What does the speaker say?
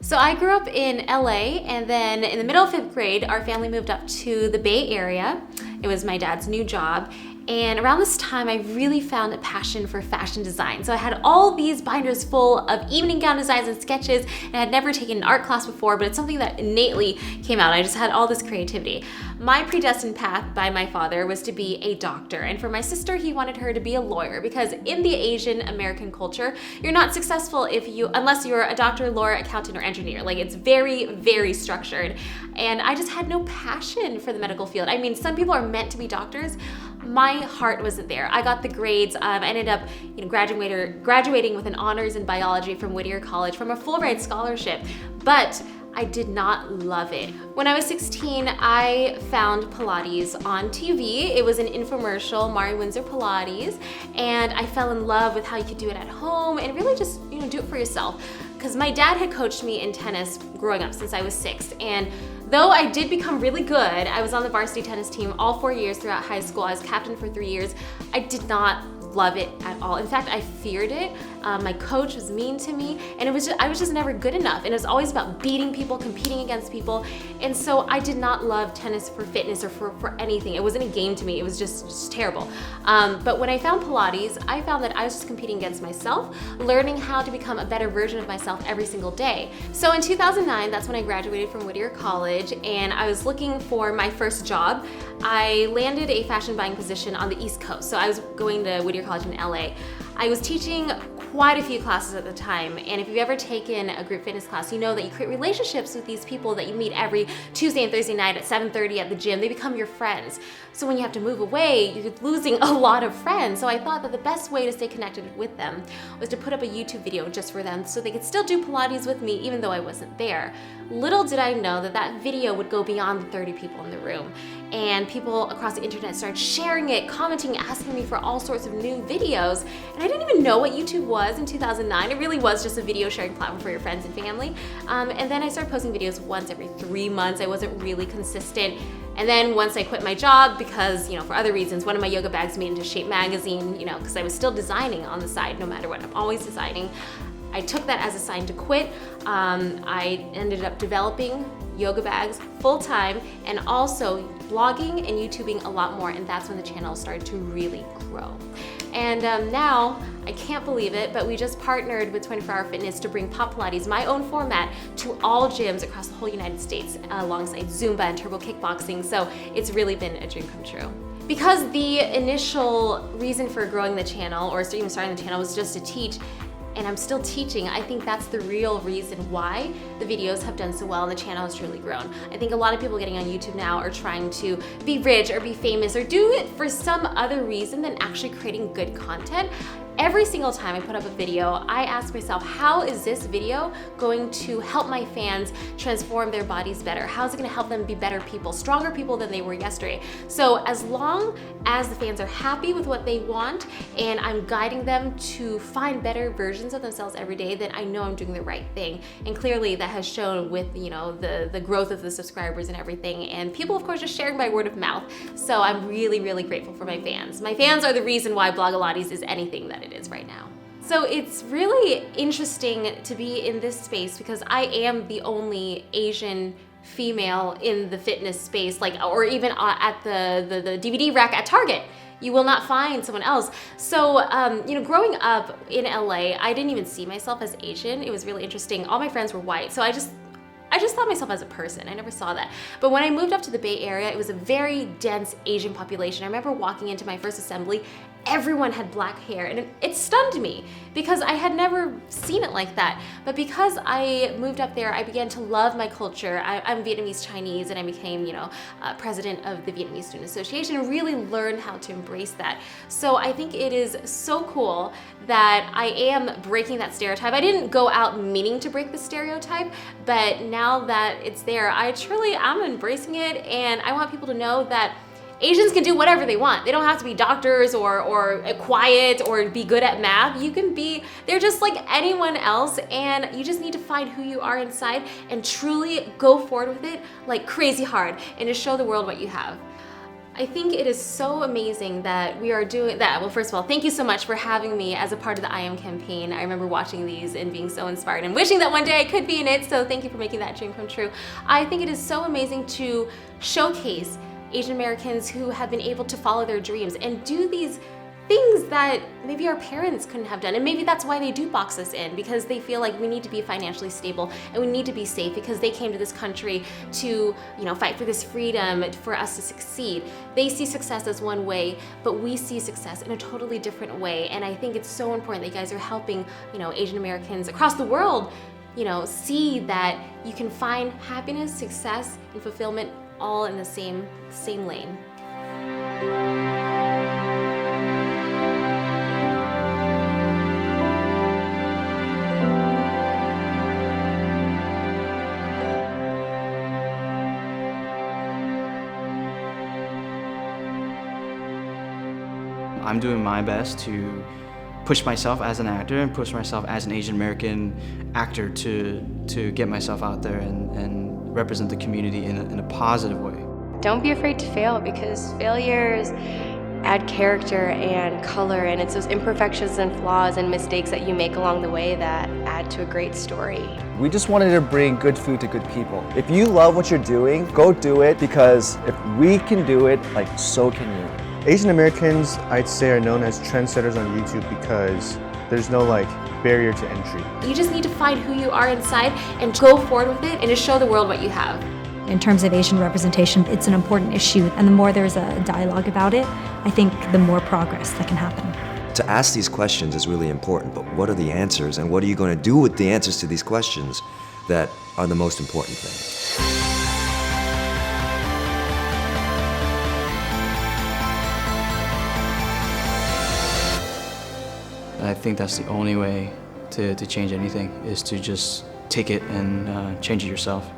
So I grew up in LA, and then in the middle of 5th grade, our family moved up to the Bay Area. It was my dad's new job. And around this time, I really found a passion for fashion design. So I had all these binders full of evening gown designs and sketches, and I had never taken an art class before, but it's something that innately came out. I just had all this creativity. My predestined path by my father was to be a doctor, and for my sister, he wanted her to be a lawyer, because in the Asian American culture, you're not successful unless you're a doctor, lawyer, accountant, or engineer. Like, it's very, very structured. And I just had no passion for the medical field. I mean, some people are meant to be doctors. My heart wasn't there. I got the grades. I ended up graduating with an honors in biology from Whittier College from a full ride scholarship, but I did not love it. When I was 16, I found Pilates on TV. It was an infomercial, Mari Windsor Pilates, and I fell in love with how you could do it at home and really just do it for yourself. Because my dad had coached me in tennis growing up since I was 6, and though I did become really good, I was on the varsity tennis team all 4 years throughout high school. I was captain for 3 years. I did not love it at all. In fact, I feared it. My coach was mean to me, and I was just never good enough. And it was always about beating people, competing against people. And so I did not love tennis for fitness or for anything. It wasn't a game to me. It was just terrible. But when I found Pilates, I found that I was just competing against myself, learning how to become a better version of myself every single day. So in 2009, that's when I graduated from Whittier College, and I was looking for my first job. I landed a fashion buying position on the East Coast. So I was going to Whittier College in LA. I was teaching quite a few classes at the time, and if you've ever taken a group fitness class, you know that you create relationships with these people that you meet every Tuesday and Thursday night at 7:30 at the gym. They become your friends. So when you have to move away, you're losing a lot of friends. So I thought that the best way to stay connected with them was to put up a YouTube video just for them so they could still do Pilates with me even though I wasn't there. Little did I know that that video would go beyond the 30 people in the room, and people across the internet started sharing it, commenting, asking me for all sorts of new videos. And I didn't even know what YouTube was in 2009. It really was just a video sharing platform for your friends and family. And then I started posting videos once every 3 months. I wasn't really consistent. And then once I quit my job because, for other reasons, one of my yoga bags made into Shape magazine, because I was still designing on the side no matter what. I'm always designing. I took that as a sign to quit. I ended up developing yoga bags full-time and also blogging and YouTubing a lot more, and that's when the channel started to really grow. And now, I can't believe it, but we just partnered with 24 Hour Fitness to bring Pop Pilates, my own format, to all gyms across the whole United States alongside Zumba and Turbo Kickboxing, so it's really been a dream come true. Because the initial reason for growing the channel, or even starting the channel, was just to teach, and I'm still teaching, I think that's the real reason why the videos have done so well and the channel has truly grown. I think a lot of people getting on YouTube now are trying to be rich or be famous or do it for some other reason than actually creating good content. Every single time I put up a video, I ask myself, how is this video going to help my fans transform their bodies better? How is it going to help them be better people, stronger people than they were yesterday? So as long as the fans are happy with what they want and I'm guiding them to find better versions of themselves every day, then I know I'm doing the right thing. And clearly that has shown with the growth of the subscribers and everything, and people of course just sharing by word of mouth. So I'm really, really grateful for my fans. My fans are the reason why Blogilates is anything that it is right now. So it's really interesting to be in this space because I am the only Asian female in the fitness space, or even at the DVD rack at Target. You will not find someone else. So, growing up in LA, I didn't even see myself as Asian. It was really interesting. All my friends were white, so I just thought myself as a person. I never saw that. But when I moved up to the Bay Area, it was a very dense Asian population. I remember walking into my first assembly, everyone had black hair, and it stunned me because I had never seen it like that. But because I moved up there, I began to love my culture. I'm Vietnamese Chinese, and I became, president of the Vietnamese Student Association, and really learned how to embrace that. So I think it is so cool that I am breaking that stereotype. I didn't go out meaning to break the stereotype, but now that it's there, I'm embracing it, and I want people to know that Asians can do whatever they want. They don't have to be doctors or quiet or be good at math. They're just like anyone else, and you just need to find who you are inside and truly go forward with it like crazy hard and just show the world what you have. I think it is so amazing that we are doing that. Well, first of all, thank you so much for having me as a part of the I Am campaign. I remember watching these and being so inspired and wishing that one day I could be in it, so thank you for making that dream come true. I think it is so amazing to showcase Asian Americans who have been able to follow their dreams and do these things that maybe our parents couldn't have done. And maybe that's why they do box us in, because they feel like we need to be financially stable and we need to be safe because they came to this country to, fight for this freedom for us to succeed. They see success as one way, but we see success in a totally different way. And I think it's so important that you guys are helping, Asian Americans across the world, see that you can find happiness, success, and fulfillment all in the same lane. I'm doing my best to push myself as an actor and push myself as an Asian American actor to get myself out there and represent the community in a positive way. Don't be afraid to fail, because failures add character and color, and it's those imperfections and flaws and mistakes that you make along the way that add to a great story. We just wanted to bring good food to good people. If you love what you're doing, go do it, because if we can do it, so can you. Asian Americans, I'd say, are known as trendsetters on YouTube because there's no barrier to entry. You just need to find who you are inside and go forward with it and just show the world what you have. In terms of Asian representation, it's an important issue, and the more there's a dialogue about it, I think the more progress that can happen. To ask these questions is really important, but what are the answers, and what are you going to do with the answers to these questions that are the most important thing? I think that's the only way to change anything, is to just take it and change it yourself.